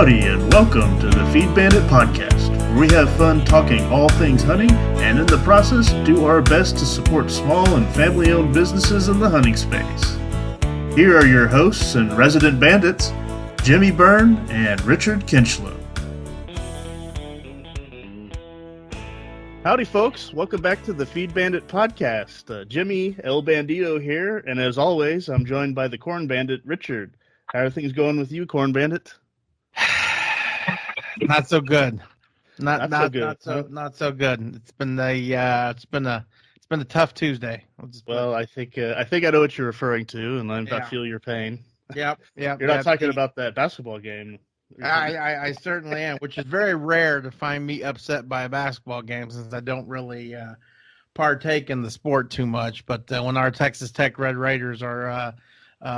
Howdy, and welcome to the Feed Bandit Podcast, where we have fun talking all things hunting, and in the process, do our best to support small and family-owned businesses in the hunting space. Here are your hosts and resident bandits, Jimmy Byrne and Richard Kinchlow. Howdy, folks. Welcome back to the Feed Bandit Podcast. Jimmy El Bandito here, and as always, I'm joined by the Corn Bandit, Richard. How are things going with you, Corn Bandit? Not so good. Not so good. It's been a tough Tuesday. Well, I think I know what you're referring to, and I feel your pain. Yep. You're not talking about that basketball game. I certainly am, which is very rare to find me upset by a basketball game since I don't really partake in the sport too much. But when our Texas Tech Red Raiders are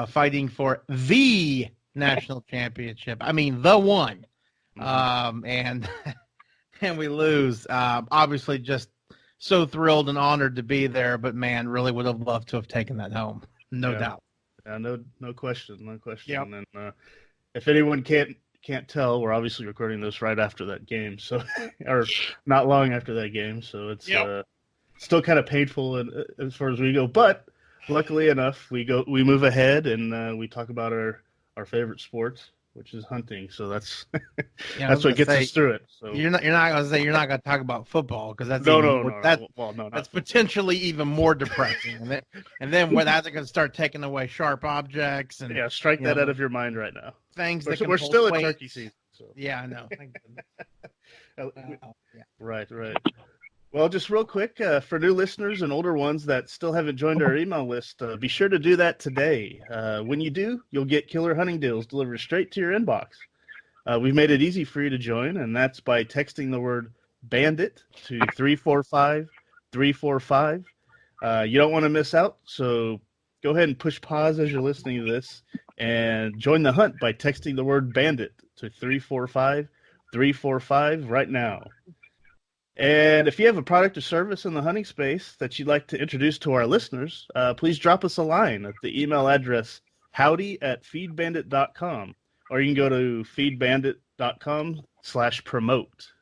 fighting for the national championship, I mean the one, and we lose, obviously just so thrilled and honored to be there. But man, really would have loved to have taken that home, no doubt. Yeah, no question. Yep. And if anyone can't tell, we're obviously recording this right after that game, so or not long after that game, so it's still kind of painful as far as we go. But luckily enough, we move ahead and we talk about our favorite sports, which is hunting. So that's that's what gets us through it. So you're not going to talk about football because that's that's potentially even more depressing. and then when that's going to start taking away sharp objects and strike that out of your mind right now. Things we're still in turkey season. So. Yeah, I know. Right. Well, just real quick, for new listeners and older ones that still haven't joined our email list, be sure to do that today. When you do, you'll get killer hunting deals delivered straight to your inbox. We've made it easy for you to join, and that's by texting the word BANDIT to 345-345. You don't want to miss out, so go ahead and push pause as you're listening to this and join the hunt by texting the word BANDIT to 345-345 right now. And if you have a product or service in the hunting space that you'd like to introduce to our listeners, please drop us a line at the email address howdy@feedbandit.com, or you can go to feedbandit.com/promote.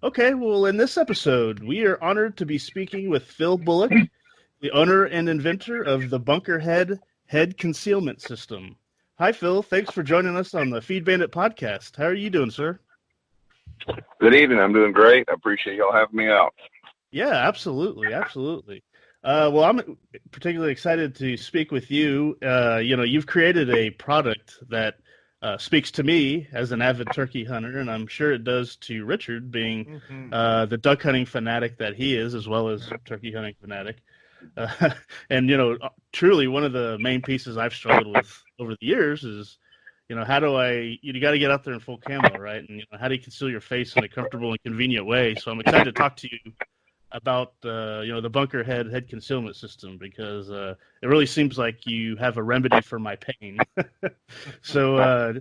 Okay, well, in this episode, we are honored to be speaking with Phil Bullock, the owner and inventor of the BunkerHead head concealment system. Hi, Phil. Thanks for joining us on the Feed Bandit podcast. How are you doing, sir? Good evening. I'm doing great. I appreciate y'all having me out. Yeah, absolutely. Well, I'm particularly excited to speak with you. You've created a product that speaks to me as an avid turkey hunter, and I'm sure it does to Richard, being the duck hunting fanatic that he is, as well as turkey hunting fanatic. And, truly one of the main pieces I've struggled with over the years is, how do you got to get out there in full camo, right? And, how do you conceal your face in a comfortable and convenient way? So I'm excited to talk to you about, the BunkerHead head concealment system, because it really seems like you have a remedy for my pain. So,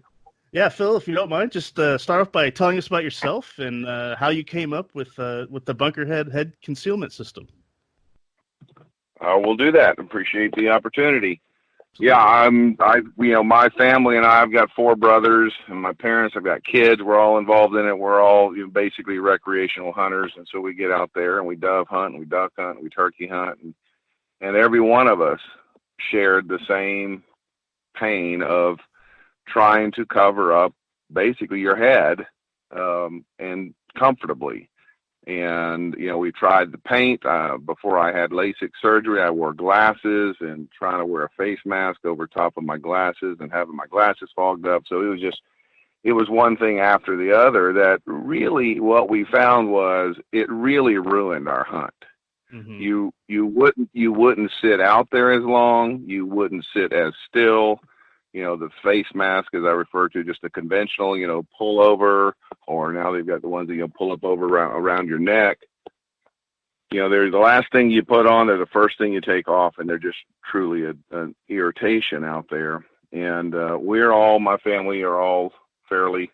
Phil, if you don't mind, just start off by telling us about yourself and how you came up with the BunkerHead head concealment system. We'll do that. Appreciate the opportunity. Yeah, my family and I've got 4 brothers, and my parents, I've got kids. We're all involved in it. We're all basically recreational hunters, and so we get out there and we dove hunt, and we duck hunt, and we turkey hunt, and every one of us shared the same pain of trying to cover up basically your head and comfortably. And, we tried the paint. Before I had LASIK surgery, I wore glasses and trying to wear a face mask over top of my glasses and having my glasses fogged up. So it was one thing after the other that really what we found was it really ruined our hunt. Mm-hmm. You wouldn't sit out there as long. You wouldn't sit as still. The face mask, as I refer to, just a conventional, pull over, or now they've got the ones that you pull up over around your neck. They're the last thing you put on, they're the first thing you take off, and they're just truly an irritation out there. And my family are all fairly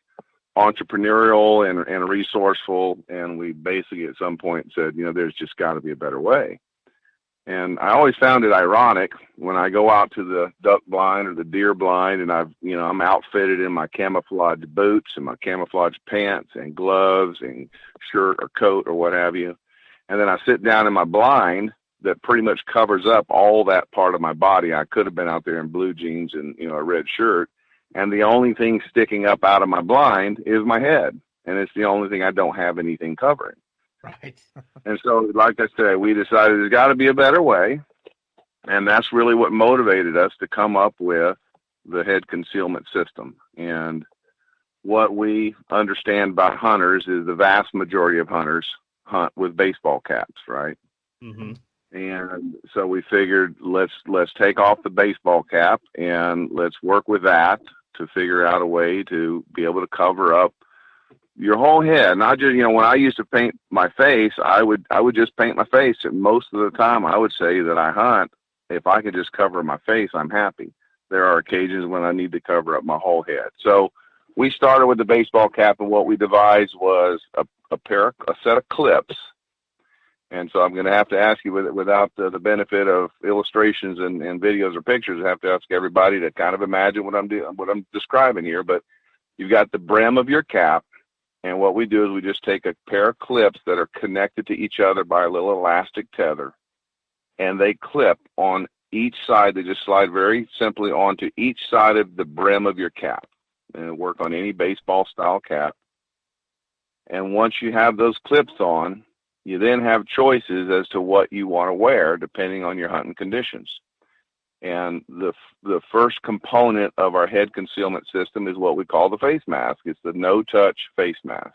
entrepreneurial and resourceful, and we basically at some point said, there's just got to be a better way. And I always found it ironic when I go out to the duck blind or the deer blind, and I'm outfitted in my camouflage boots and my camouflage pants and gloves and shirt or coat or what have you. And then I sit down in my blind that pretty much covers up all that part of my body. I could have been out there in blue jeans and, a red shirt. And the only thing sticking up out of my blind is my head. And it's the only thing I don't have anything covering. Right. And so, like I said, we decided there's got to be a better way. And that's really what motivated us to come up with the head concealment system. And what we understand about hunters is the vast majority of hunters hunt with baseball caps, right? Mm-hmm. And so we figured let's take off the baseball cap and let's work with that to figure out a way to be able to cover up your whole head. Not just, when I used to paint my face, I would just paint my face. And most of the time I would say that I hunt, if I could just cover my face, I'm happy. There are occasions when I need to cover up my whole head. So we started with the baseball cap, and what we devised was a set of clips. And so I'm going to have to ask you, without the benefit of illustrations and videos or pictures, I have to ask everybody to kind of imagine what I'm describing here. But you've got the brim of your cap, and what we do is we just take a pair of clips that are connected to each other by a little elastic tether, and they clip on each side. They just slide very simply onto each side of the brim of your cap, and it'll work on any baseball-style cap. And once you have those clips on, you then have choices as to what you want to wear depending on your hunting conditions. And the first component of our head concealment system is what we call the face mask. It's the no-touch face mask.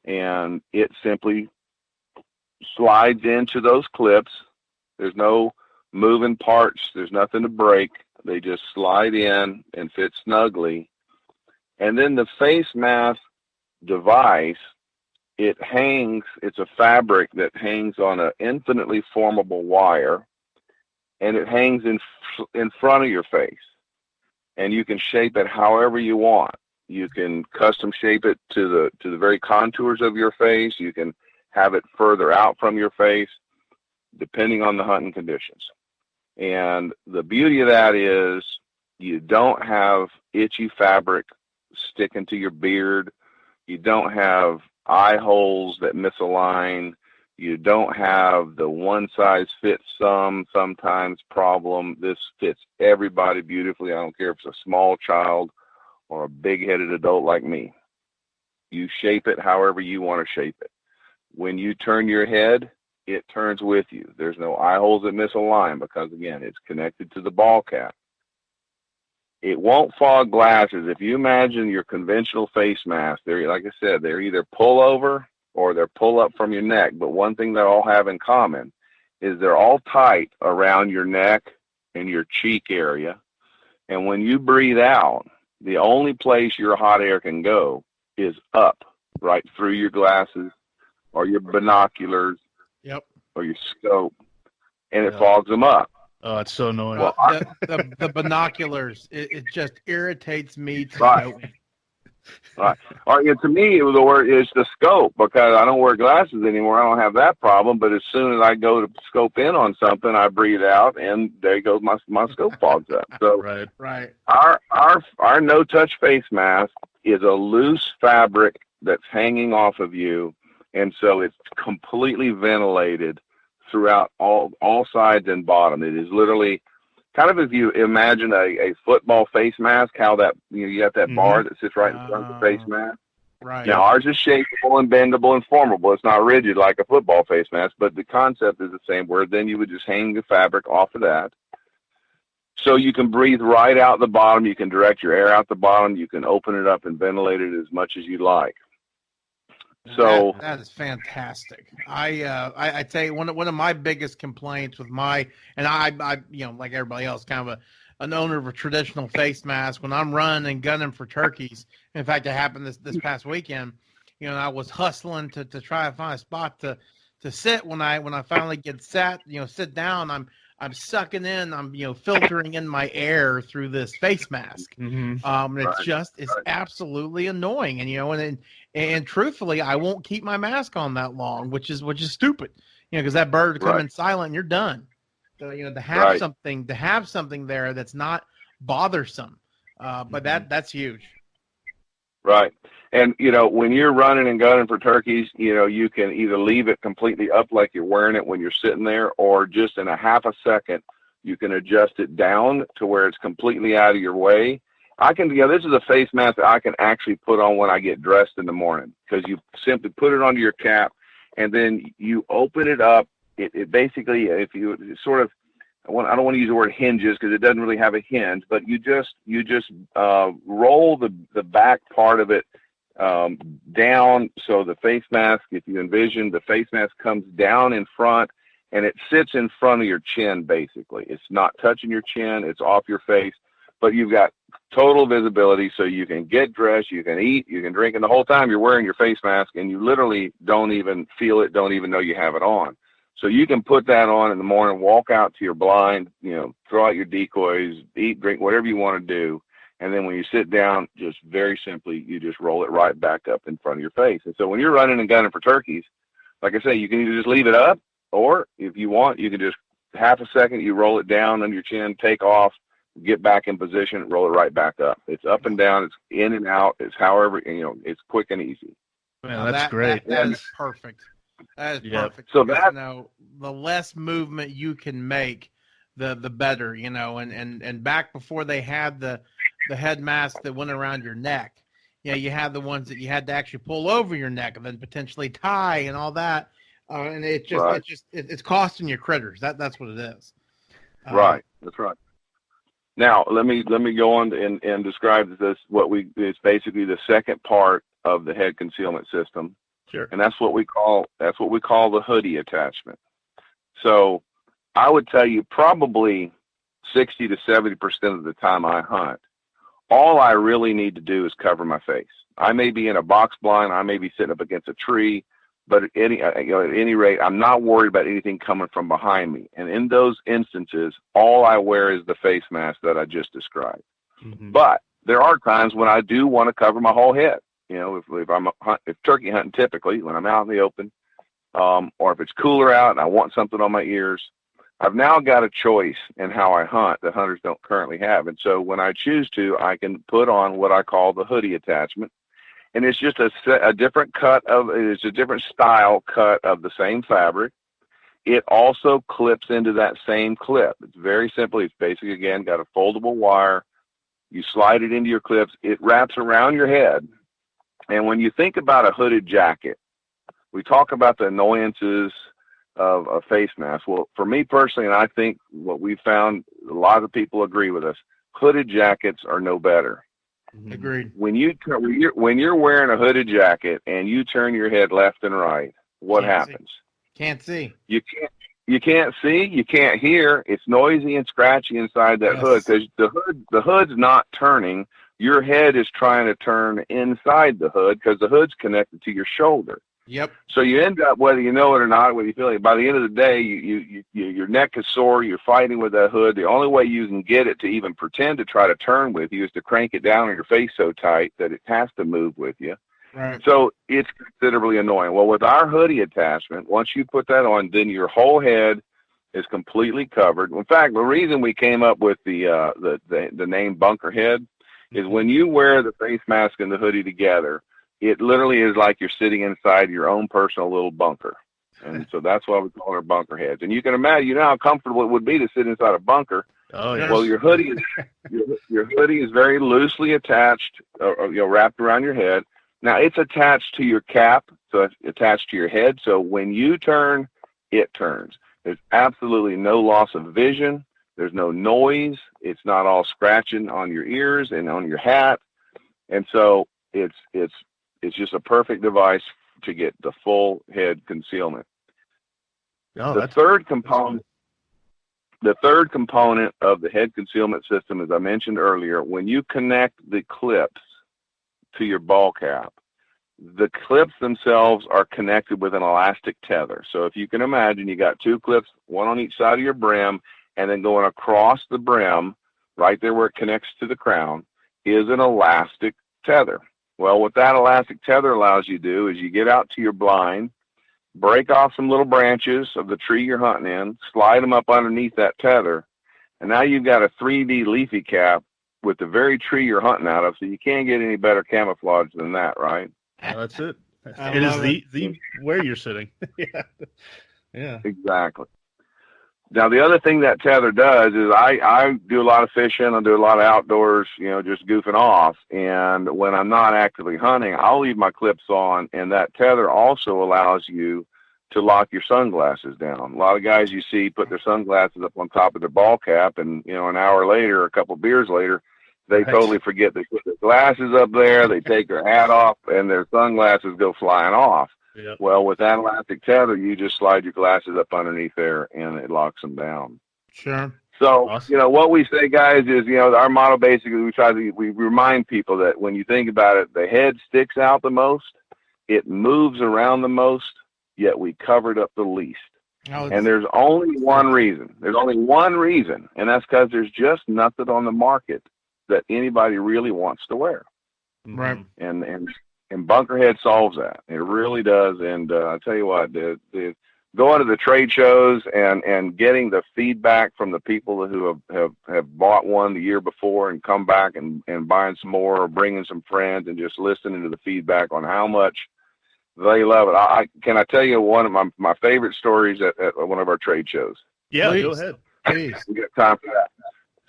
And it simply slides into those clips. There's no moving parts. There's nothing to break. They just slide in and fit snugly. And then the face mask device, it's a fabric that hangs on an infinitely formable wire, and it hangs in front of your face, and you can shape it however you want. You can custom shape it to the very contours of your face. You can have it further out from your face, depending on the hunting conditions. And the beauty of that is you don't have itchy fabric sticking to your beard. You don't have eye holes that misalign. You don't have the one size fits sometimes problem. This fits everybody beautifully. I don't care if it's a small child or a big-headed adult like me. You shape it however you want to shape it. When you turn your head, it turns with you. There's no eye holes that misalign because, again, it's connected to the ball cap. It won't fog glasses. If you imagine your conventional face mask, like I said, they're either pull over or they're pull up from your neck. But one thing they all have in common is they're all tight around your neck and your cheek area. And when you breathe out, the only place your hot air can go is up, right through your glasses or your binoculars. Yep. Or your scope, and it fogs them up. Oh, it's so annoying. Well, the binoculars, it just irritates me to no end. Right. Or, to me, it's the scope, because I don't wear glasses anymore. I don't have that problem. But as soon as I go to scope in on something, I breathe out, and there goes my scope fogs up. So right. Our no-touch face mask is a loose fabric that's hanging off of you, and so it's completely ventilated throughout all sides and bottom. It is literally kind of, if you imagine a football face mask, how that you got that bar that sits right in front of the face mask. Right. Now ours is shapeable and bendable and formable. It's not rigid like a football face mask, but the concept is the same. Where then you would just hang the fabric off of that, so you can breathe right out the bottom. You can direct your air out the bottom. You can open it up and ventilate it as much as you like. So that is fantastic. I tell you, one of my biggest complaints with I like everybody else, kind of an owner of a traditional face mask. When I'm running and gunning for turkeys, in fact, it happened this past weekend. I was hustling to try to find a spot to sit. When I finally get set, sit down, I'm sucking in, I'm filtering in my air through this face mask. Mm-hmm. And it's Right. just absolutely annoying. And truthfully, I won't keep my mask on that long, which is stupid. Because that bird will come Right. in silent and you're done. So to have Right. something there that's not bothersome, but that's huge. Right. And, when you're running and gunning for turkeys, you can either leave it completely up like you're wearing it when you're sitting there, or just in a half a second, you can adjust it down to where it's completely out of your way. This is a face mask that I can actually put on when I get dressed in the morning, because you simply put it onto your cap and then you open it up. It basically, if you sort of, I don't want to use the word hinges because it doesn't really have a hinge, but you just roll the back part of it down. So the face mask, if you envision, the face mask comes down in front and it sits in front of your chin. Basically, it's not touching your chin, it's off your face, but you've got total visibility, so you can get dressed, you can eat, you can drink, and the whole time you're wearing your face mask and you literally don't even feel it, don't even know you have it on. So you can put that on in the morning, walk out to your blind, throw out your decoys, eat, drink, whatever you want to do. And then when you sit down, just very simply, you just roll it right back up in front of your face. And so when you're running and gunning for turkeys, like I say, you can either just leave it up, or if you want, you can just half a second, you roll it down under your chin, take off, get back in position, roll it right back up. It's up and down, it's in and out, it's however, it's quick and easy. Man, that's great. That is perfect. That is perfect. So because, the less movement you can make, the better. And back before they had the head mask that went around your neck, you had the ones that you had to actually pull over your neck and then potentially tie and all that. And it's costing you critters. That's what it is. Right. That's right. Now let me go on and describe this. It's basically the second part of the head concealment system. Sure. And that's what we call the hoodie attachment. So I would tell you probably 60 to 70% of the time I hunt, all I really need to do is cover my face. I may be in a box blind, I may be sitting up against a tree, but at any rate, I'm not worried about anything coming from behind me. And in those instances, all I wear is the face mask that I just described. Mm-hmm. But there are times when I do want to cover my whole head. If turkey hunting, typically when I'm out in the open, or if it's cooler out and I want something on my ears, I've now got a choice in how I hunt that hunters don't currently have. And so when I choose to, I can put on what I call the hoodie attachment. And it's just a different it's a different style cut of the same fabric. It also clips into that same clip. It's very simple. It's basically, again, got a foldable wire. You slide it into your clips. It wraps around your head. And when you think about a hooded jacket, we talk about the annoyances of a face mask. Well, for me personally, and I think what we found, a lot of people agree with us, hooded jackets are no better. Agreed. When you're wearing a hooded jacket and you turn your head left and right, what happens? Can't see. You can't see. You can't hear. It's noisy and scratchy inside that hood, because the hood's not turning. Your head is trying to turn inside the hood because the hood's connected to your shoulder. Yep. So you end up, whether you know it or not, whether you feel it, by the end of the day, your neck is sore. You're fighting with that hood. The only way you can get it to even pretend to try to turn with you is to crank it down on your face so tight that it has to move with you. Right. So it's considerably annoying. Well, with our hoodie attachment, once you put that on, then your whole head is completely covered. In fact, the reason we came up with the name BunkerHead is when you wear the face mask and the hoodie together, it literally is like you're sitting inside your own personal little bunker. And so that's why we call our BunkerHeads. And you can imagine, how comfortable it would be to sit inside a bunker. Oh, yes. Well, your hoodie is very loosely attached, wrapped around your head. Now, it's attached to your cap, so it's attached to your head. So when you turn, it turns. There's absolutely no loss of vision. There's no noise. It's not all scratching on your ears and on your hat. And so it's just a perfect device to get the full head concealment. Oh, the third component of the head concealment system, as I mentioned earlier, when you connect the clips to your ball cap, the clips themselves are connected with an elastic tether. So if you can imagine, you got two clips, one on each side of your brim, and then going across the brim, right there where it connects to the crown, is an elastic tether. Well, what that elastic tether allows you to do is you get out to your blind, break off some little branches of the tree you're hunting in, slide them up underneath that tether, and now you've got a 3D leafy cap with the very tree you're hunting out of, so you can't get any better camouflage than that, right? That's it. I It is love the where you're sitting. Yeah. Yeah. Exactly. Now, the other thing that tether does is I do a lot of fishing. I do a lot of outdoors, just goofing off. And when I'm not actively hunting, I'll leave my clips on. And that tether also allows you to lock your sunglasses down. A lot of guys you see put their sunglasses up on top of their ball cap. And, an hour later, a couple beers later, they totally forget they put their glasses up there. They take their hat off and their sunglasses go flying off. Yep. Well, with that elastic tether, you just slide your glasses up underneath there, and it locks them down. Sure. So, Awesome. What we say, guys, is, our motto basically, we remind people that when you think about it, the head sticks out the most, it moves around the most, yet we covered up the least. And there's only one reason. There's only one reason, and that's because there's just nothing on the market that anybody really wants to wear. Right. And BunkerHead solves that. It really does. And I tell you what, the going to the trade shows and getting the feedback from the people who have bought one the year before and come back and buying some more, or bringing some friends, and just listening to the feedback on how much they love it. Can I tell you one of my favorite stories at one of our trade shows? Yeah, Please. go ahead. Please. We got time for that.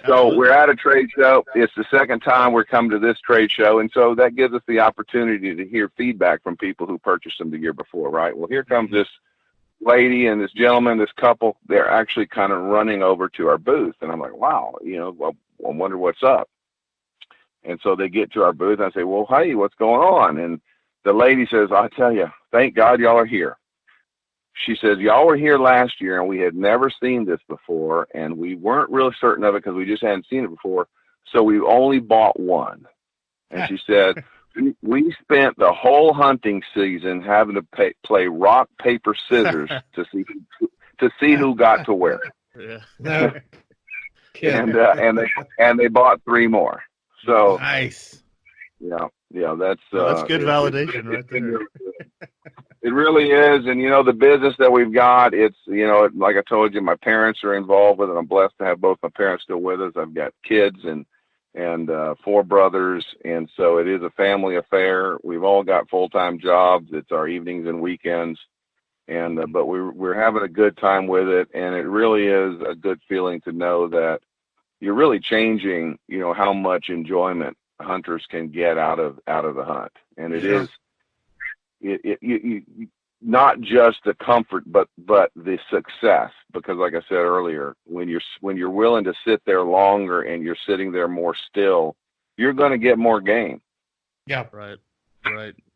Absolutely. So we're at a trade show. It's the second time we're coming to this trade show, and so that gives us the opportunity to hear feedback from people who purchased them the year before, right? Well, here comes this lady and this gentleman, this couple. They're actually kind of running over to our booth, and I'm like, wow, I wonder what's up. And so they get to our booth, and I say, well, hey, what's going on? And the lady says, I tell you, thank God y'all are here. She says, y'all were here last year, and we had never seen this before, and we weren't really certain of it because we just hadn't seen it before, so we only bought one. And she said, we spent the whole hunting season having to play rock, paper, scissors to see who got to wear it. Yeah. And they bought 3 more. So Nice. Yeah, that's good validation right there. It really is. And, the business that we've got, it's, like I told you, my parents are involved with it. I'm blessed to have both my parents still with us. I've got kids and 4 brothers. And so it is a family affair. We've all got full-time jobs. It's our evenings and weekends. And, but we're having a good time with it. And it really is a good feeling to know that you're really changing, how much enjoyment hunters can get out of the hunt. And it is, you not just the comfort, but the success, because like I said earlier, when you're willing to sit there longer and you're sitting there more still, you're going to get more game. Yeah. Right.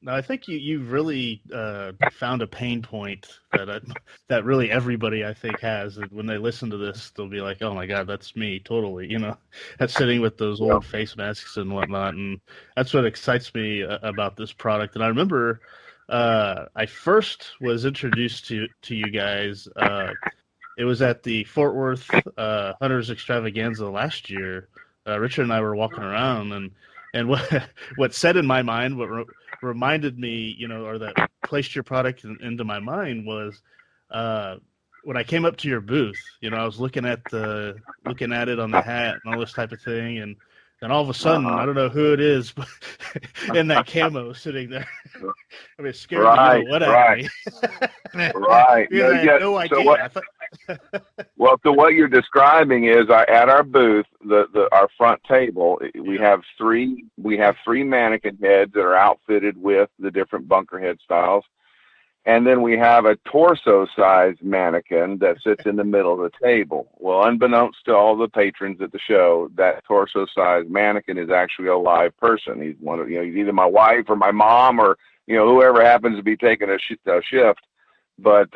Now, I think you've really found a pain point that really everybody, I think, has. When they listen to this, they'll be like, oh my God, that's me totally. That's sitting with those old face masks and whatnot. And that's what excites me about this product. And I remember I first was introduced to you guys. It was at the Fort Worth Hunters Extravaganza last year. Richard and I were walking around, and what set in my mind, what reminded me, or that placed your product into my mind was when I came up to your booth. I was looking at it on the hat and all this type of thing, and then all of a sudden, I don't know who it is, but in that camo sitting there. I mean, it's scary to what at me. Right. I had no idea. So what you're describing is at our booth, our front table, we have three mannequin heads that are outfitted with the different BunkerHead styles. And then we have a torso-sized mannequin that sits in the middle of the table. Well, unbeknownst to all the patrons at the show, that torso-sized mannequin is actually a live person. He's he's either my wife or my mom or whoever happens to be taking a shift. But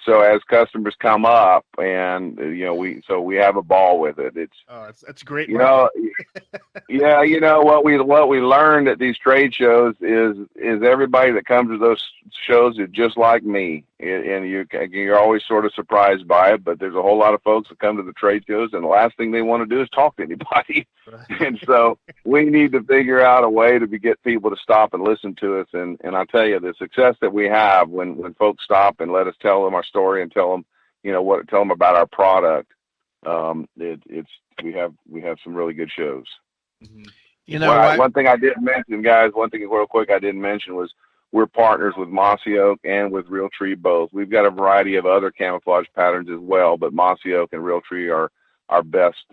so as customers come up, and we have a ball with it. That's great. What we learned at these trade shows is everybody that comes to those shows is just like me. and you're always sort of surprised by it. But there's a whole lot of folks that come to the trade shows, and the last thing they want to do is talk to anybody. Right. And so we need to figure out a way to get people to stop and listen to us. And I tell you, the success that we have when folks stop and let us tell them our story and tell them, tell them about our product. We have some really good shows. Mm-hmm. One thing I didn't mention, guys, real quick I didn't mention was we're partners with Mossy Oak and with Realtree both. We've got a variety of other camouflage patterns as well, but Mossy Oak and Realtree are our best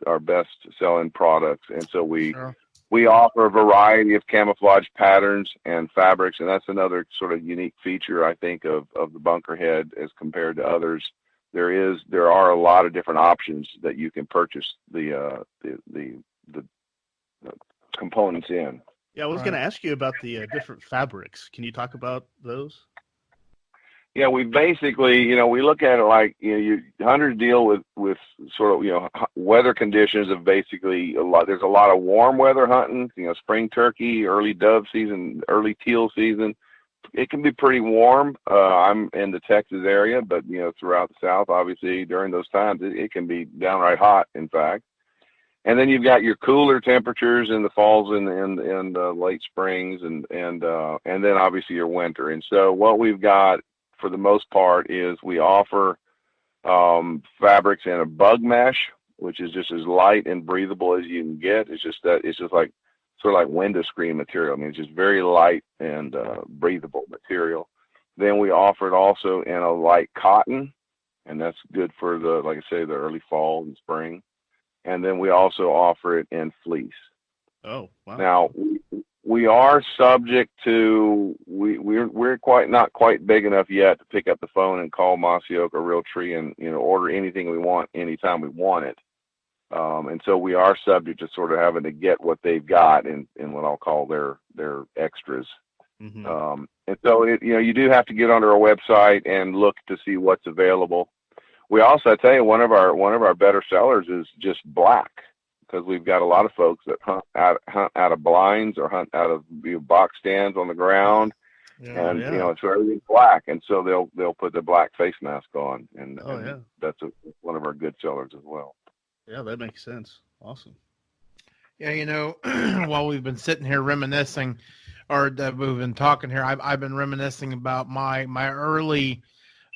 selling products. And so we offer a variety of camouflage patterns and fabrics, and that's another sort of unique feature, I think, of the BunkerHead as compared to others. There are a lot of different options that you can purchase the components in. Yeah, I was going to ask you about the different fabrics. Can you talk about those? Yeah, we basically, we look at it like, hunters deal with sort of, weather conditions of basically there's a lot of warm weather hunting, spring turkey, early dove season, early teal season. It can be pretty warm. I'm in the Texas area, but, throughout the South, obviously during those times, it can be downright hot, in fact. And then you've got your cooler temperatures in the falls and the late springs, and then obviously your winter. And so what we've got for the most part is we offer fabrics in a bug mesh, which is just as light and breathable as you can get. It's just like sort of like window screen material. I mean, it's just very light and breathable material. Then we offer it also in a light cotton, and that's good for like I say, the early fall and spring. And then we also offer it in fleece. Oh, wow. Now we are subject to we're not quite big enough yet to pick up the phone and call Mossy Oak or Realtree and order anything we want anytime we want it. And so we are subject to sort of having to get what they've got in what I'll call their extras. Mm-hmm. And so you do have to get onto our website and look to see what's available. We also, I tell you, one of our better sellers is just black, because we've got a lot of folks that hunt out of blinds or hunt out of box stands on the ground, and so everything's black, and so they'll put the black face mask on, and that's one of our good sellers as well. Yeah, that makes sense. Awesome. Yeah, while we've been sitting here reminiscing, or we've been talking here, I've been reminiscing about my early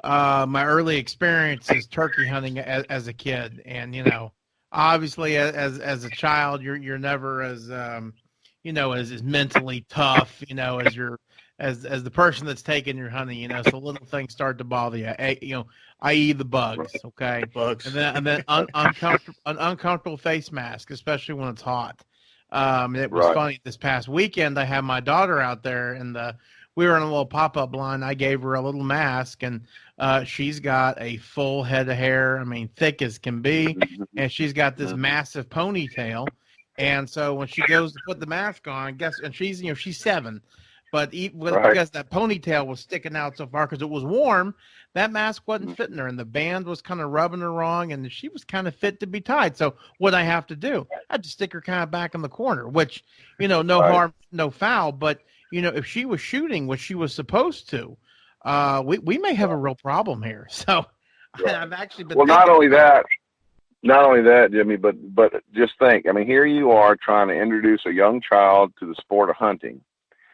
experiences turkey hunting as a kid, and obviously as a child you're never as as mentally tough as the person that's taking your hunting, so little things start to bother you, i.e. the bugs, okay, bugs, and then an uncomfortable face mask, especially when it's hot. It was funny, this past weekend I had my daughter out there, and we were in a little pop-up blind. I gave her a little mask, and she's got a full head of hair, I mean, thick as can be, and she's got this massive ponytail. And so when she goes to put the mask on, and she's 7, but because that ponytail was sticking out so far because it was warm, that mask wasn't fitting her, and the band was kind of rubbing her wrong, and she was kind of fit to be tied. So what I have to do, I had to stick her kind of back in the corner, which, no harm, no foul, but if she was shooting what she was supposed to, we may have a real problem here. So I've actually been. Well, not only that, Jimmy, but just think. I mean, here you are trying to introduce a young child to the sport of hunting,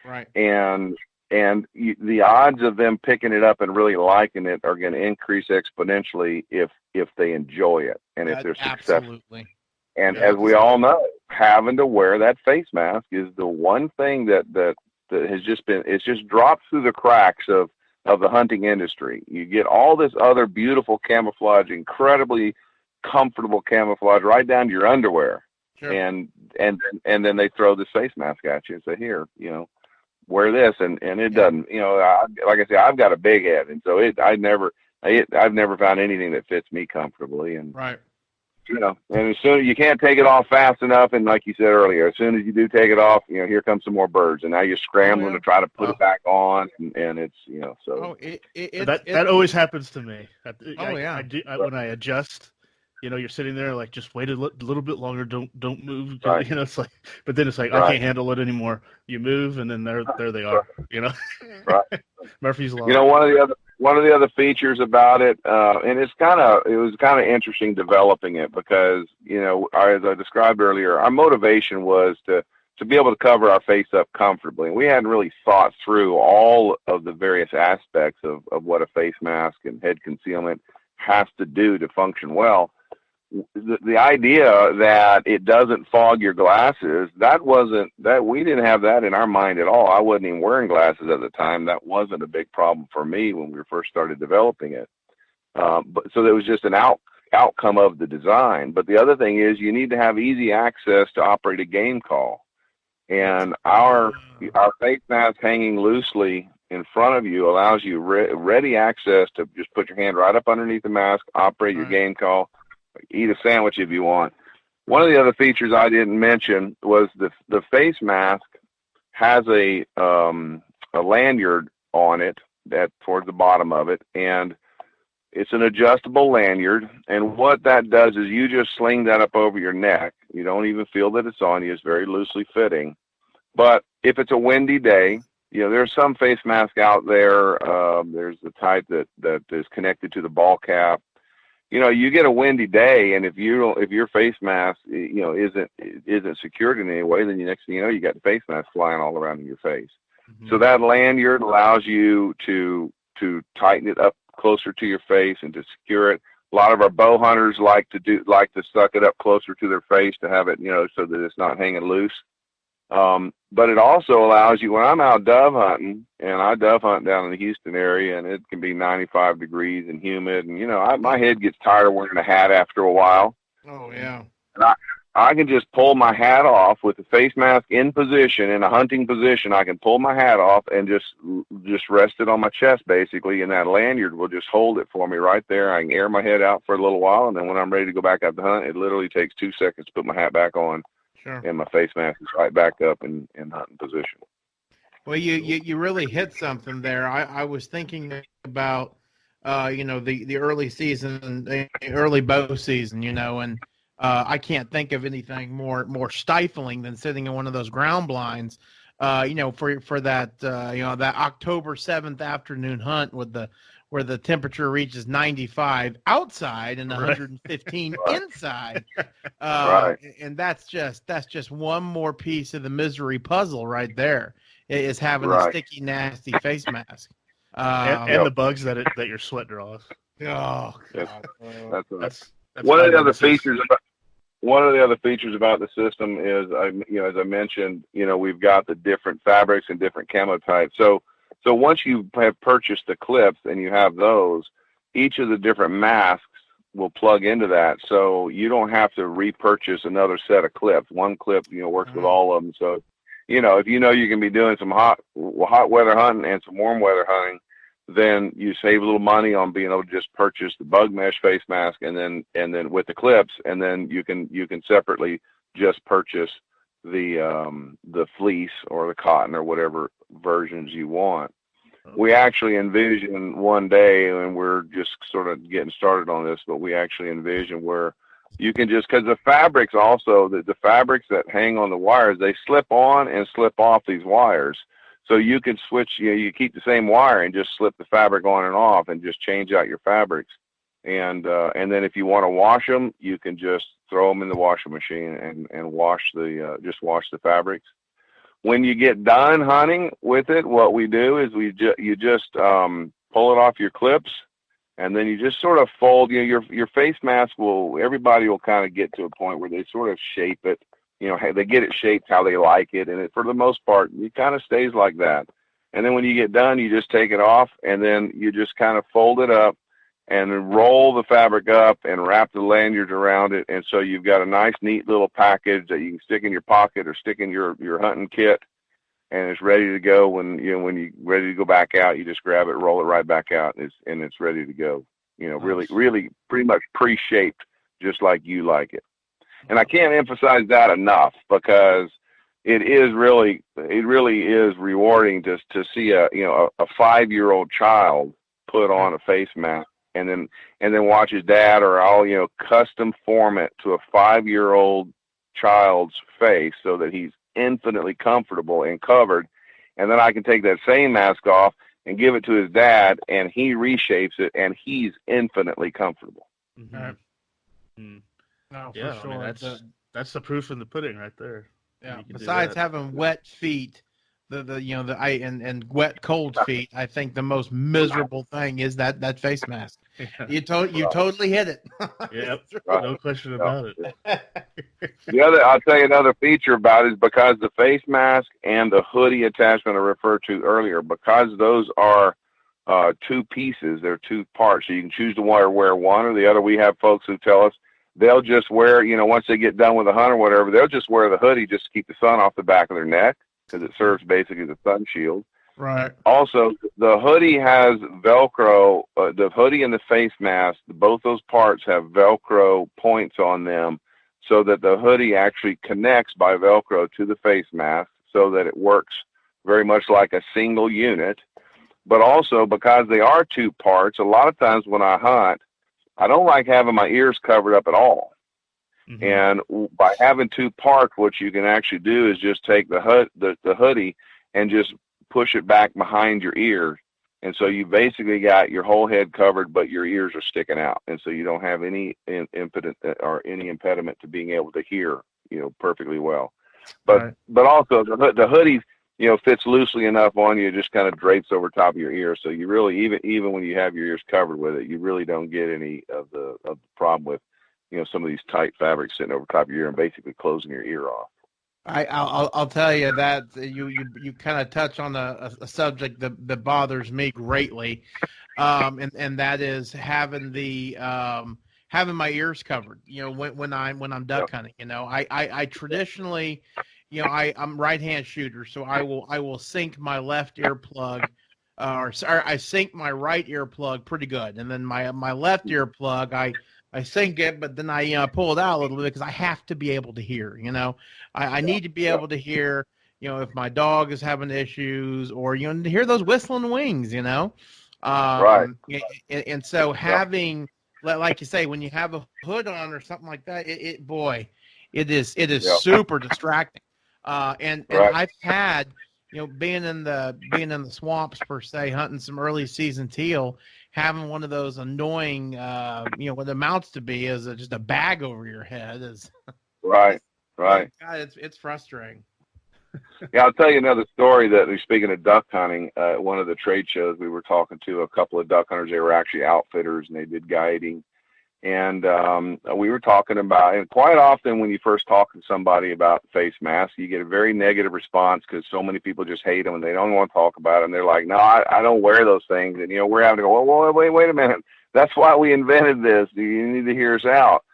right? And the odds of them picking it up and really liking it are going to increase exponentially if they enjoy it and if they're successful. Absolutely. And as we all know, having to wear that face mask is the one thing that has it's just dropped through the cracks of the hunting industry. You get all this other beautiful camouflage, incredibly comfortable camouflage, right down to your underwear. Sure. And then they throw this face mask at you and say, here, wear this. And it doesn't, like I said, I've got a big head. And so I've never found anything that fits me comfortably. And, right. And as soon as you can't take it off fast enough, and like you said earlier, as soon as you do take it off, here comes some more birds, and now you're scrambling to try to put it back on, and it's so. That always happens to me. When I adjust, you're sitting there like, just wait a little bit longer, don't move. Right. It's like, but then it's like, I can't handle it anymore. You move, and then there they are. Right. Murphy's Law. one of the other features about it, and it was kind of interesting developing it because, as I described earlier, our motivation was to be able to cover our face up comfortably. And we hadn't really thought through all of the various aspects of what a face mask and head concealment has to do to function well. The idea that it doesn't fog your glasses, we didn't have that in our mind at all. I wasn't even wearing glasses at the time. That wasn't a big problem for me when we first started developing it. So there was just an outcome of the design. But the other thing is you need to have easy access to operate a game call. And our face mask hanging loosely in front of you allows you ready access to just put your hand right up underneath the mask, operate your game call, eat a sandwich if you want. One of the other features I didn't mention was the face mask has a lanyard on it towards the bottom of it, and it's an adjustable lanyard. And what that does is you just sling that up over your neck. You don't even feel that it's on you. It's very loosely fitting. But if it's a windy day, there's some face mask out there. There's the type that is connected to the ball cap. You get a windy day, and if your face mask, isn't secured in any way, then the next thing you know, you got the face mask flying all around in your face. Mm-hmm. So that lanyard allows you to tighten it up closer to your face and to secure it. A lot of our bow hunters like to suck it up closer to their face to have it, so that it's not hanging loose. But it also allows you, when I'm out dove hunting, and I dove hunt down in the Houston area, and it can be 95 degrees and humid, and my head gets tired of wearing a hat after a while. Oh yeah. And I can just pull my hat off with the face mask in position, in a hunting position. I can pull my hat off and just rest it on my chest, basically, and that lanyard will just hold it for me right there. I can air my head out for a little while, and then when I'm ready to go back out to hunt, it literally takes 2 seconds to put my hat back on. Sure. And my face mask is right back up in hunting position. Well, you really hit something there. I was thinking about, the early season, the early bow season, and I can't think of anything more stifling than sitting in one of those ground blinds, for that, that October 7th afternoon hunt where the temperature reaches 95 outside and 115 inside. Right. And that's just one more piece of the misery puzzle right there, is having a sticky, nasty face mask. And the bugs that your sweat draws. Oh, God. That's one of the other features about. One of the other features about the system is, as I mentioned, we've got the different fabrics and different camo types. So once you have purchased the clips and you have those, each of the different masks will plug into that. So you don't have to repurchase another set of clips. One clip, works with all of them. So, if you're going to be doing some hot weather hunting and some warm weather hunting, then you save a little money on being able to just purchase the bug mesh face mask and then with the clips, and then you can separately just purchase the fleece or the cotton or whatever versions you want. We actually envision one day, and we're just sort of getting started on this, but we actually envision where you can just, because the fabrics also, the fabrics that hang on the wires, they slip on and slip off these wires. So you can switch, you keep the same wire and just slip the fabric on and off and just change out your fabrics. And then if you want to wash them, you can just throw them in the washing machine and wash the fabrics. When you get done hunting with it, what we do is you just pull it off your clips, and then you just sort of fold. Your face mask everybody will kind of get to a point where they sort of shape it. They get it shaped how they like it, and for the most part, it kind of stays like that. And then when you get done, you just take it off, and then you just kind of fold it up and roll the fabric up and wrap the lanyard around it. And so you've got a nice, neat little package that you can stick in your pocket or stick in your hunting kit, and it's ready to go. When you're ready to go back out, you just grab it, roll it right back out, and it's ready to go. Really, really pretty much pre-shaped, just like you like it. And I can't emphasize that enough, because it really is rewarding to see a 5-year-old child put on a face mask and then watch his dad or I'll custom form it to a 5-year-old child's face so that he's infinitely comfortable and covered. And then I can take that same mask off and give it to his dad, and he reshapes it, and he's infinitely comfortable. Mm-hmm. No, for Yeah, sure. I mean, that's the proof in the pudding right there. Yeah. You can do Besides that. having wet feet, and wet cold feet, I think the most miserable thing is that face mask. Yeah. You totally hit it. Yep. Right. No question Yeah. about it. I'll tell you another feature about it is because the face mask and the hoodie attachment I referred to earlier, because those are two pieces, they're two parts. So you can choose to wear one or the other. We have folks who tell us they'll just wear, once they get done with the hunt or whatever, they'll just wear the hoodie just to keep the sun off the back of their neck, because it serves basically the sun shield. Right. Also, the hoodie has Velcro. The hoodie and the face mask, both those parts have Velcro points on them, so that the hoodie actually connects by Velcro to the face mask, so that it works very much like a single unit. But also, because they are two parts, a lot of times when I hunt, I don't like having my ears covered up at all. Mm-hmm. And by having two parts, what you can actually do is just take the hoodie and just push it back behind your ear. And so you basically got your whole head covered, but your ears are sticking out. And so you don't have any impediment to being able to hear, perfectly well. But also the hoodie, fits loosely enough on you, it just kind of drapes over top of your ear. So you really, even when you have your ears covered with it, you really don't get any of the problem with, some of these tight fabrics sitting over top of your ear and basically closing your ear off. I'll tell you that you kind of touch on a subject that bothers me greatly, and that is having having my ears covered. When I'm duck hunting. I traditionally, I'm right-hand shooter, so I will sync my left earplug, or I sync my right earplug pretty good, and then my left earplug I sync it, but then I pull it out a little bit because I have to be able to hear. I need to be able to hear. If my dog is having issues, or to hear those whistling wings. Right. And so having, like you say, when you have a hood on or something like that, it is super distracting. And I've had, being in the swamps per se, hunting some early season teal, having one of those annoying, what amounts to be is just a bag over your head is right. God, it's frustrating. Yeah, I'll tell you another story that, speaking of duck hunting, at one of the trade shows, we were talking to a couple of duck hunters. They were actually outfitters, and they did guiding. And we were talking about, and quite often when you first talk to somebody about face masks, you get a very negative response because so many people just hate them and they don't want to talk about them. They're like, no, I don't wear those things. And, we're having to go, well, wait a minute. That's why we invented this. You need to hear us out.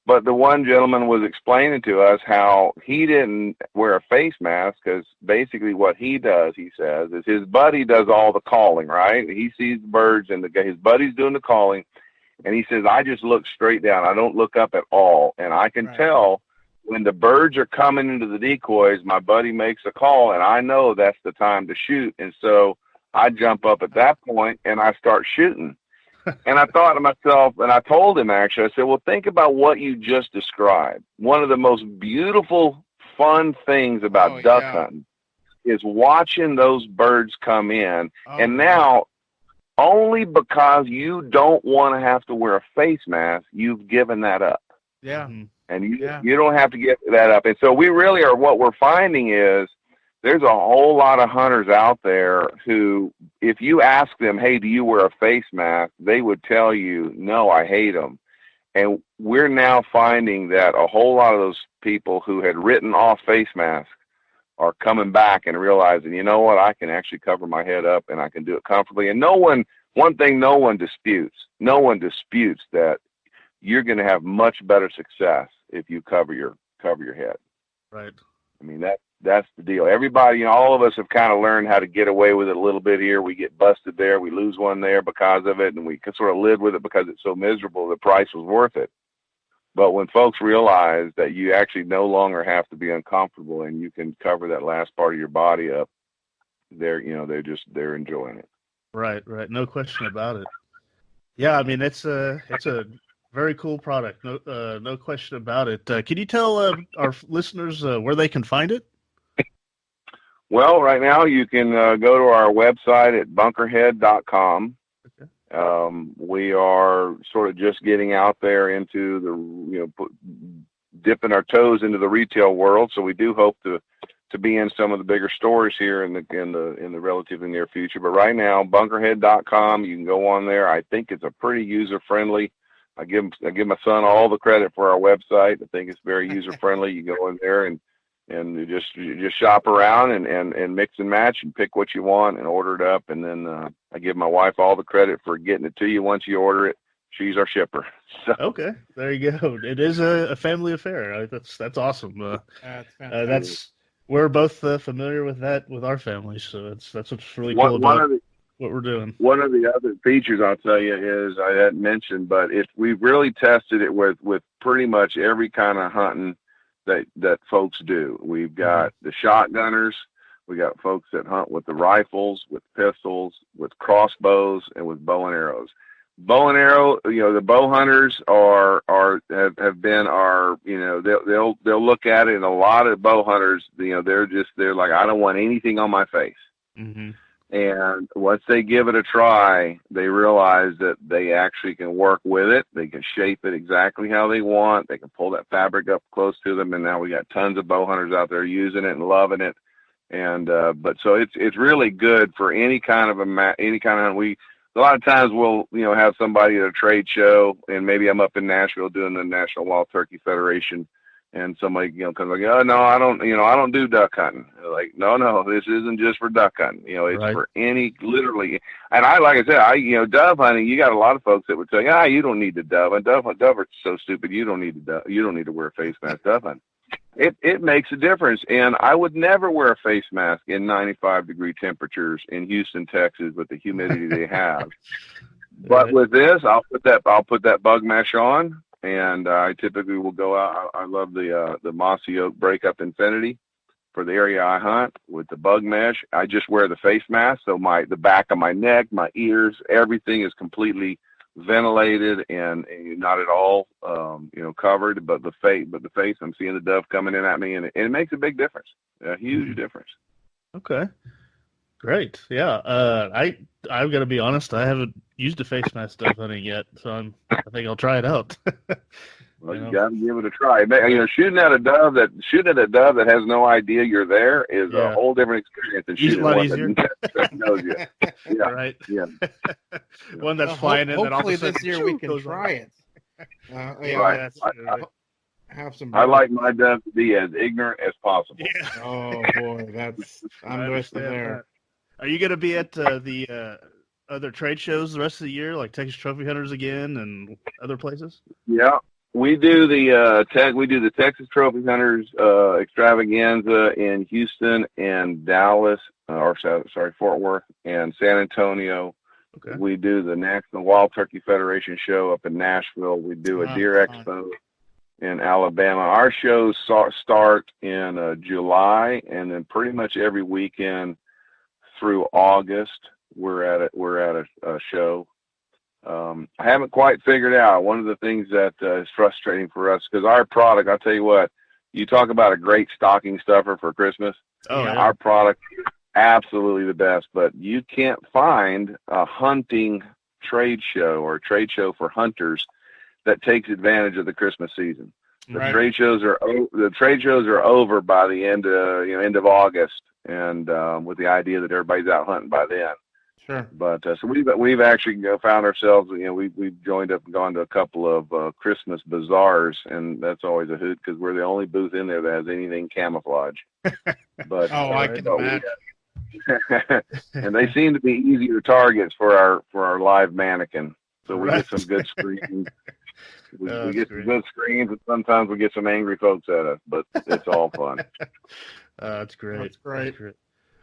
But the one gentleman was explaining to us how he didn't wear a face mask because basically what he does, he says, is his buddy does all the calling, right? He sees the birds and his buddy's doing the calling. And he says, I just look straight down. I don't look up at all. And I can tell when the birds are coming into the decoys, my buddy makes a call, and I know that's the time to shoot. And so I jump up at that point, and I start shooting. And I thought to myself, and I told him, actually, I said, well, think about what you just described. One of the most beautiful, fun things about duck hunting is watching those birds come in. And now, only because you don't want to have to wear a face mask, you've given that up. Yeah. And you don't have to give that up. And so we really are, what we're finding is there's a whole lot of hunters out there who, if you ask them, hey, do you wear a face mask? They would tell you, no, I hate them. And we're now finding that a whole lot of those people who had written off face masks are coming back and realizing, you know what, I can actually cover my head up and I can do it comfortably. And one thing no one disputes that you're going to have much better success if you cover your head. Right. I mean, that's the deal. Everybody, all of us have kind of learned how to get away with it a little bit here. We get busted there. We lose one there because of it. And we can sort of live with it because it's so miserable. The price was worth it. But when folks realize that you actually no longer have to be uncomfortable and you can cover that last part of your body up, they're enjoying it. Right. No question about it. Yeah, I mean, it's a very cool product. No question about it. Can you tell our listeners where they can find it? Well, right now you can go to our website at bunkerhead.com. We are sort of just getting out there into the, dipping our toes into the retail world. So we do hope to be in some of the bigger stores here in the relatively near future. But right now, bunkerhead.com, you can go on there. I think it's a pretty user friendly. I give my son all the credit for our website. I think it's very user friendly. You go in there and you just shop around and mix and match and pick what you want and order it up. And then I give my wife all the credit for getting it to you once you order it. She's our shipper. So. Okay, there you go. It is a family affair. That's awesome. That's we're both familiar with that with our families, so that's what's really cool about what we're doing. One of the other features I'll tell you is I hadn't mentioned, but we've really tested it with pretty much every kind of hunting that folks do. We've got the shotgunners, we got folks that hunt with the rifles, with pistols, with crossbows, and with bow and arrows. Bow and arrow, the bow hunters have been our, they'll look at it, and a lot of bow hunters, they're like, I don't want anything on my face. Mm-hmm. And once they give it a try, they realize that they actually can work with it. They can shape it exactly how they want. They can pull that fabric up close to them. And now we got tons of bow hunters out there using it and loving it. And, but so it's really good for any kind of hunt. A lot of times we'll, have somebody at a trade show, and maybe I'm up in Nashville doing the National Wild Turkey Federation, and somebody, comes like, oh, no, I don't do duck hunting. They're like, no, this isn't just for duck hunting. It's right. For any, literally. And like I said, dove hunting, you got a lot of folks that would say, you don't need to dove. And dove are so stupid. You don't need to wear a face mask dove hunting. It makes a difference. And I would never wear a face mask in 95-degree temperatures in Houston, Texas, with the humidity they have. But with this, I'll put that bug mesh on, and I typically will go out. I love the Mossy Oak Breakup Infinity for the area I hunt with the bug mesh. I just wear the face mask, so the back of my neck, my ears, everything is completely ventilated and not at all covered, but the face, I'm seeing the dove coming in at me, and it makes a big difference, a huge difference. Okay, great. Yeah, I've got to be honest, I haven't used a face mask dove hunting yet, so I think I'll try it out. Well, you got to give it a try. Shooting at a dove that has no idea you're there is a whole different experience than shooting one that knows you. Yeah, right. Yeah. One that's flying in. Hopefully that all of a this year we can try it. Right. Have some. I like my dove to be as ignorant as possible. Yeah. Oh boy, I'm with you there. Are you going to be at the other trade shows the rest of the year, like Texas Trophy Hunters again and other places? Yeah. We do the Texas Trophy Hunters extravaganza in Houston and Dallas, Fort Worth and San Antonio. Okay. We do the National Wild Turkey Federation show up in Nashville. We do a Deer Expo in Alabama. Our shows start in July, and then pretty much every weekend through August we're at a show. I haven't quite figured out. One of the things that is frustrating for us, because our product, I'll tell you what, you talk about a great stocking stuffer for Christmas. Oh, yeah. Our product is absolutely the best, but you can't find a hunting trade show or a trade show for hunters that takes advantage of the Christmas season. The trade shows are over by the end of August, and with the idea that everybody's out hunting by then. Sure. But so we've actually found ourselves, we've joined up and gone to a couple of Christmas bazaars, and that's always a hoot because we're the only booth in there that has anything camouflage. But I can imagine. And they seem to be easier targets for our live mannequin. So we get some good screens. We get some good screens, and sometimes we get some angry folks at us, but it's all fun. That's great. That's great.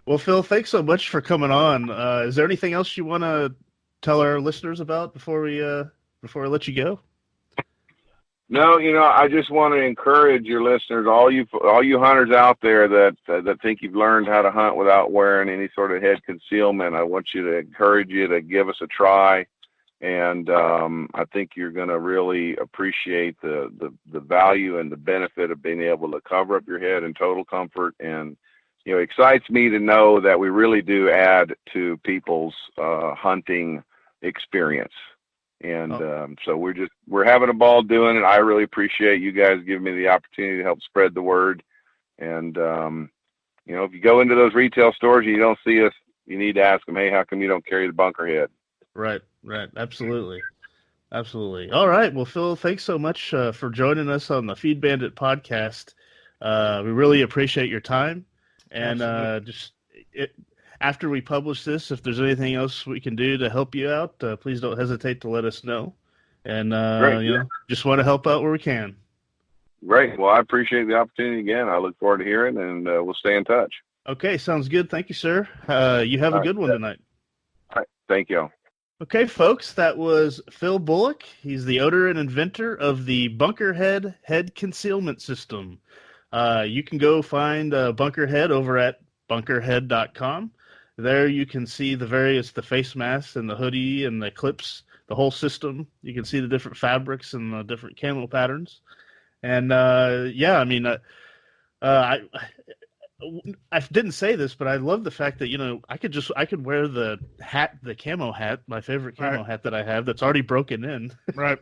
Well, Phil, thanks so much for coming on. Is there anything else you want to tell our listeners about before I let you go? No, I just want to encourage your listeners, all you hunters out there that think you've learned how to hunt without wearing any sort of head concealment. I want you to encourage you to give us a try, and I think you're going to really appreciate the value and the benefit of being able to cover up your head in total comfort and excites me to know that we really do add to people's hunting experience. And so we're having a ball doing it. I really appreciate you guys giving me the opportunity to help spread the word. And, if you go into those retail stores and you don't see us, you need to ask them, hey, how come you don't carry the BunkerHead? Right. Absolutely. All right. Well, Phil, thanks so much for joining us on the Feed Bandit podcast. We really appreciate your time. And after we publish this, if there's anything else we can do to help you out, please don't hesitate to let us know. And, just want to help out where we can. Great. Well, I appreciate the opportunity again. I look forward to hearing, and we'll stay in touch. Okay. Sounds good. Thank you, sir. You have a good one tonight. All right. Thank you. Okay, folks, that was Phil Bullock. He's the owner and inventor of the BunkerHead head concealment system. You can go find BunkerHead over at bunkerhead.com. There you can see the face masks and the hoodie and the clips, the whole system. You can see the different fabrics and the different camo patterns. And I didn't say this, but I love the fact that, I could wear the hat, the camo hat, my favorite camo hat that I have that's already broken in. Right.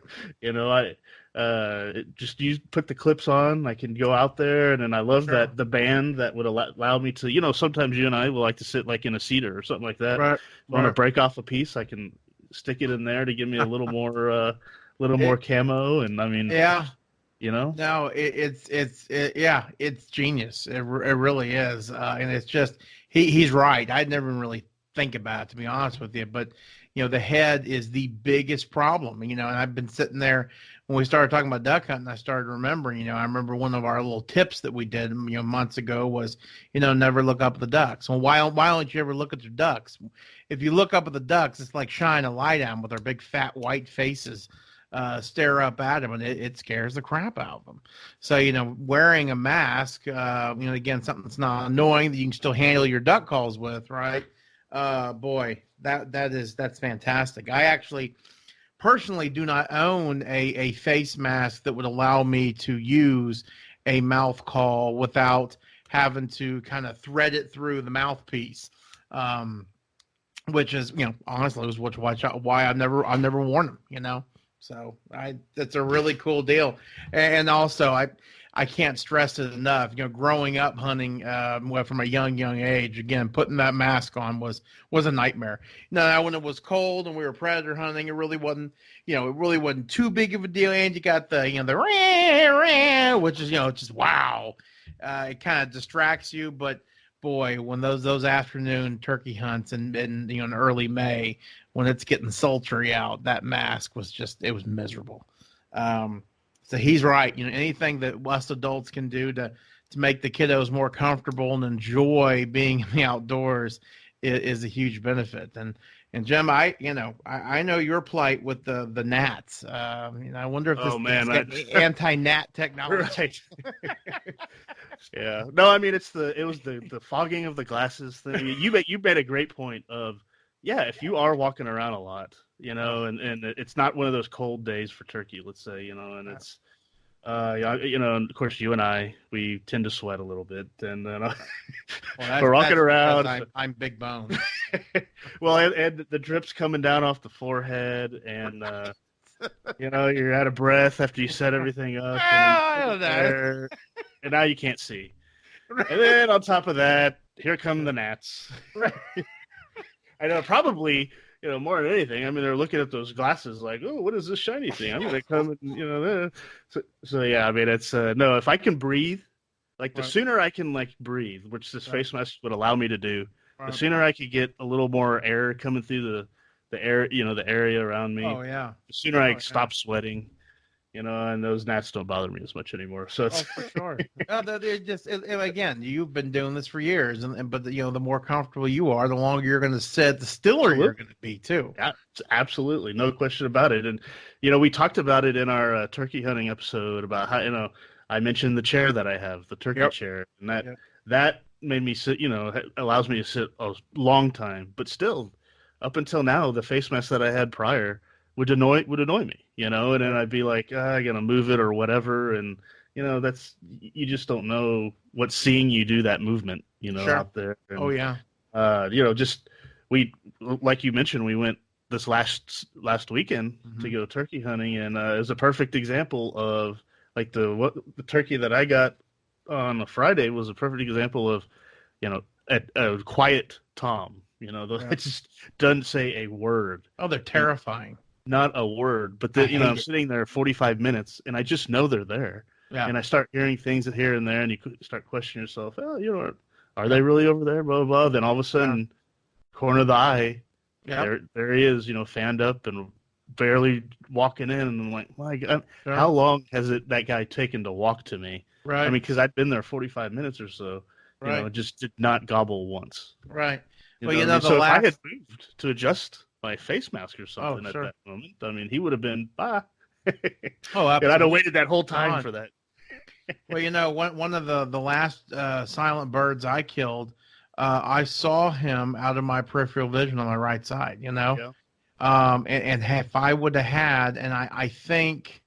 Put the clips on. I can go out there, and then I love that the band that would allow me to, sometimes you and I will like to sit like in a cedar or something like that. Right. Want to break off a piece, I can stick it in there to give me a little more, more camo. And I mean, yeah. No, it's genius. It really is. And it's just, he's right. I'd never really think about it, to be honest with you, but the head is the biggest problem, and I've been sitting there when we started talking about duck hunting. I started remembering, I remember one of our little tips that we did, months ago was, never look up at the ducks. Well, why don't you ever look at the ducks? If you look up at the ducks, it's like shining a light on with their big fat white faces. Stare up at them, and it scares the crap out of them. So, wearing a mask, again, something that's not annoying that you can still handle your duck calls with, right? Boy, that's fantastic. I actually personally do not own a face mask that would allow me to use a mouth call without having to kind of thread it through the mouthpiece. Which is, honestly, was why I've never worn them, So that's a really cool deal. And also I can't stress it enough, growing up hunting from a young age, again, putting that mask on was a nightmare. Now when it was cold and we were predator hunting, it really wasn't too big of a deal. And you got the rah, which is, just wow. It kind of distracts you, but boy, when those afternoon turkey hunts and in early May, when it's getting sultry out, that mask was it was miserable. So he's right. Anything that us adults can do to make the kiddos more comfortable and enjoy being in the outdoors is a huge benefit. And Jim, I know your plight with the gnats. I wonder if this anti-gnat technology. Right. Yeah. No, I mean it was the fogging of the glasses thing. You made a great point of, if you are walking around a lot, and it's not one of those cold days for turkey, let's say, and it's and of course you and I, we tend to sweat a little bit, and we're walking around. I'm big bone. Well, and the drips coming down off the forehead, and you're out of breath after you set everything up, and now you can't see. And then on top of that, here come the gnats. I know, probably, more than anything. I mean, they're looking at those glasses like, oh, what is this shiny thing? I'm going to come and, So yeah, I mean, it's, no, if I can breathe, like the sooner I can breathe, which this face mask would allow me to do, the sooner I could get a little more air coming through the air, the area around me. Oh, yeah. The sooner I stop sweating. And those gnats don't bother me as much anymore. So it's for sure. Again, you've been doing this for years, but the more comfortable you are, the longer you're going to sit, the stiller you're going to be too. Yeah, absolutely, no question about it. And we talked about it in our turkey hunting episode about how I mentioned the chair that I have, the turkey chair, and that made me sit. Allows me to sit a long time, but still, up until now, the face mask that I had prior would annoy me, and then I'd be like, I gotta move it or whatever, and that's you just don't know what's seeing you do that movement, Sure. out there. And, Oh yeah. Just we like you mentioned, we went this last weekend to go turkey hunting, and it was a perfect example of like the turkey that I got on a Friday was a perfect example of a quiet Tom. It just doesn't say a word. Oh, they're terrifying. Not a word, but I'm sitting there 45 minutes, and I just know they're there. Yeah. And I start hearing things here and there, and you start questioning yourself. Oh, are they really over there? Blah blah blah. Then all of a sudden, corner of the eye, there he is. Fanned up and barely walking in, and I'm like, my God, how long has that guy taken to walk to me? Right. I mean, because I'd been there 45 minutes or so. Right. Just did not gobble once. Right. Well, so if I had moved to adjust my face mask or something at that moment, I mean, he would have been bye. Oh, absolutely. And I'd have waited that whole time for that. Well, one of the last silent birds I killed, I saw him out of my peripheral vision on my right side. And if I would have had, and I think,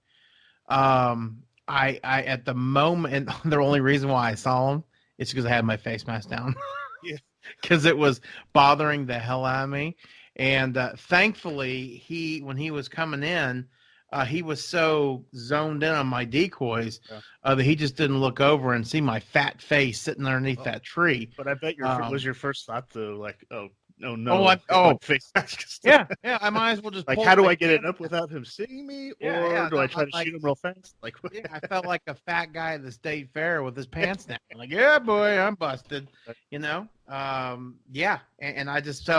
I at the moment, and the only reason why I saw him is because I had my face mask down. Yeah. Because it was bothering the hell out of me. And thankfully, when he was coming in, he was so zoned in on my decoys that he just didn't look over and see my fat face sitting underneath that tree. But I bet was your first thought though, like, oh face mask. Yeah, I might as well just like, how do I get it up without him seeing me, or do I try to shoot him real fast? Like, I felt like a fat guy at the state fair with his pants down. Like, yeah, boy, I'm busted. And I just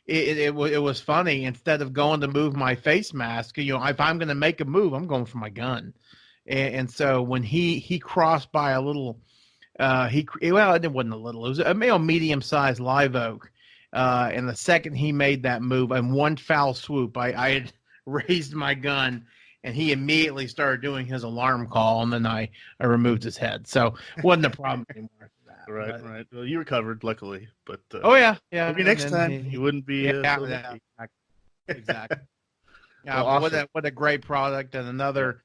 It was funny. Instead of going to move my face mask, if I'm going to make a move, I'm going for my gun. And so when he crossed by a little, it wasn't a little, it was a medium-sized live oak. And the second he made that move, in one foul swoop, I had raised my gun, and he immediately started doing his alarm call, and then I removed his head. So wasn't a problem anymore. Right. Well, you recovered, luckily. But yeah. Maybe next time he wouldn't be. Exactly. Well, awesome. What a great product, and another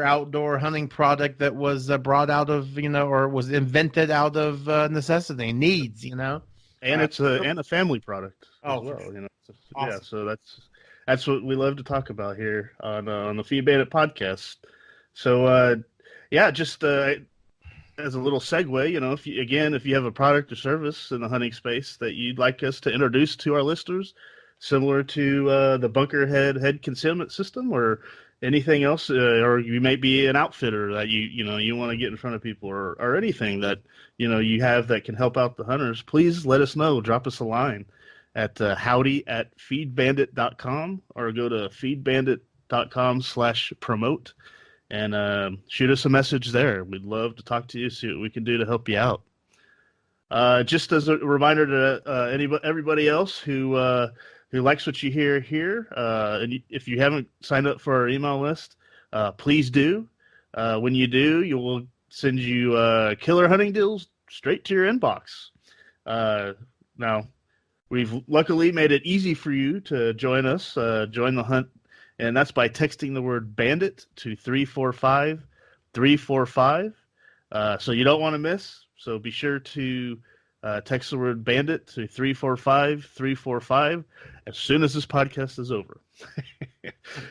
outdoor hunting product that was brought out of or was invented out of necessity, needs. And it's a family product. Oh, as well, awesome. Yeah. So that's what we love to talk about here on the Feed Bandit podcast. So. Just as a little segue, if you have a product or service in the hunting space that you'd like us to introduce to our listeners, similar to the BunkerHead head concealment system or anything else, or you may be an outfitter that you want to get in front of people, or anything that you have that can help out the hunters, please let us know. Drop us a line at howdy@feedbandit.com or go to feedbandit.com/promote. And shoot us a message there. We'd love to talk to you, see what we can do to help you out. Just as a reminder to everybody else who likes what you hear here, and if you haven't signed up for our email list, please do. When you do, we'll send you killer hunting deals straight to your inbox. Now, we've luckily made it easy for you to join us, join the hunt. And that's by texting the word bandit to 345-345. So you don't want to miss. So be sure to text the word bandit to 345-345 as soon as this podcast is over.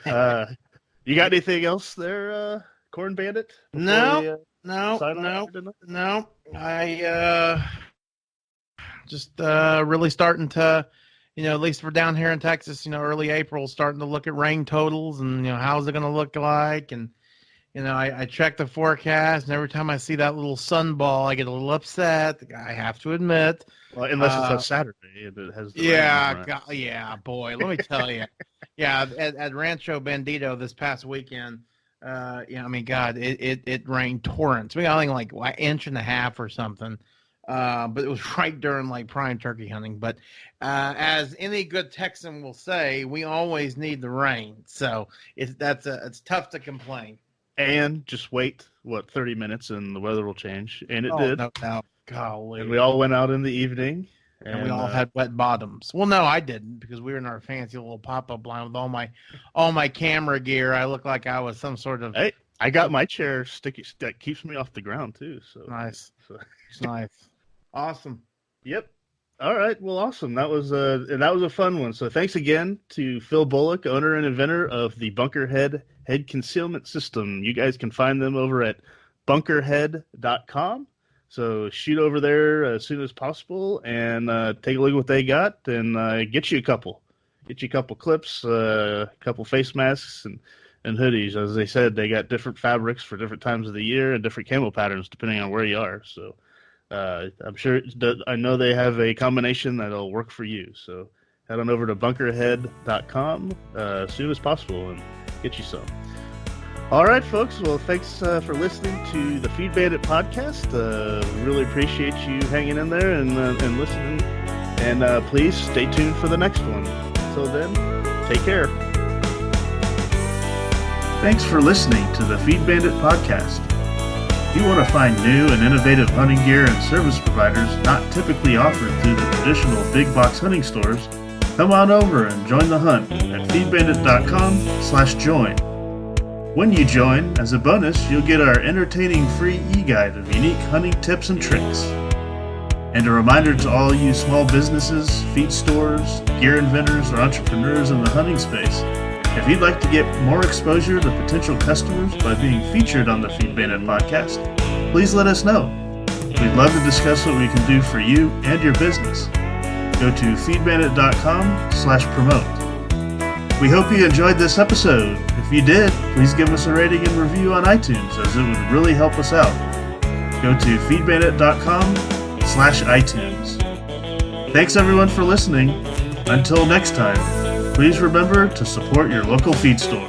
You got anything else there, Corn Bandit? No. I just really starting to... at least we're down here in Texas, early April, starting to look at rain totals and, how's it going to look like? And, I check the forecast, and every time I see that little sun ball, I get a little upset. I have to admit. Well, unless it's on Saturday and it has the rain, right? Boy, let me tell you. At Rancho Bandito this past weekend, God, it rained torrents. We got like an inch and a half or something. But it was right during like prime turkey hunting. But as any good Texan will say, we always need the rain. So it's tough to complain. And just wait 30 minutes and the weather will change, and it did. No, golly. And we all went out in the evening, And we all had wet bottoms. Well, no, I didn't, because we were in our fancy little pop-up line with all my camera gear. I looked like I was some sort of. Hey, I got my chair sticky that keeps me off the ground too. So nice, nice, awesome. Yep. All right. Well, awesome. That was a fun one. So thanks again to Phil Bullock, owner and inventor of the BunkerHead head concealment system. You guys can find them over at BunkerHead.com. So shoot over there as soon as possible and take a look at what they got and get you a couple clips, a couple face masks and hoodies. As they said, they got different fabrics for different times of the year and different camo patterns depending on where you are. So I'm sure I know they have a combination that'll work for you. So head on over to BunkerHead.com as soon as possible and get you some. All right, folks. Well, thanks for listening to the Feed Bandit podcast. Really appreciate you hanging in there and listening. And please stay tuned for the next one. Until then, take care. Thanks for listening to the Feed Bandit podcast. If you want to find new and innovative hunting gear and service providers not typically offered through the traditional big box hunting stores, come on over and join the hunt at feedbandit.com/join. When you join, as a bonus, you'll get our entertaining free e-guide of unique hunting tips and tricks. And a reminder to all you small businesses, feed stores, gear inventors, or entrepreneurs in the hunting space, if you'd like to get more exposure to potential customers by being featured on the Feed Bandit podcast, please let us know. We'd love to discuss what we can do for you and your business. Go to feedbandit.com/promote. We hope you enjoyed this episode. If you did, please give us a rating and review on iTunes, as it would really help us out. Go to feedbandit.com/iTunes. Thanks everyone for listening. Until next time, please remember to support your local feed store.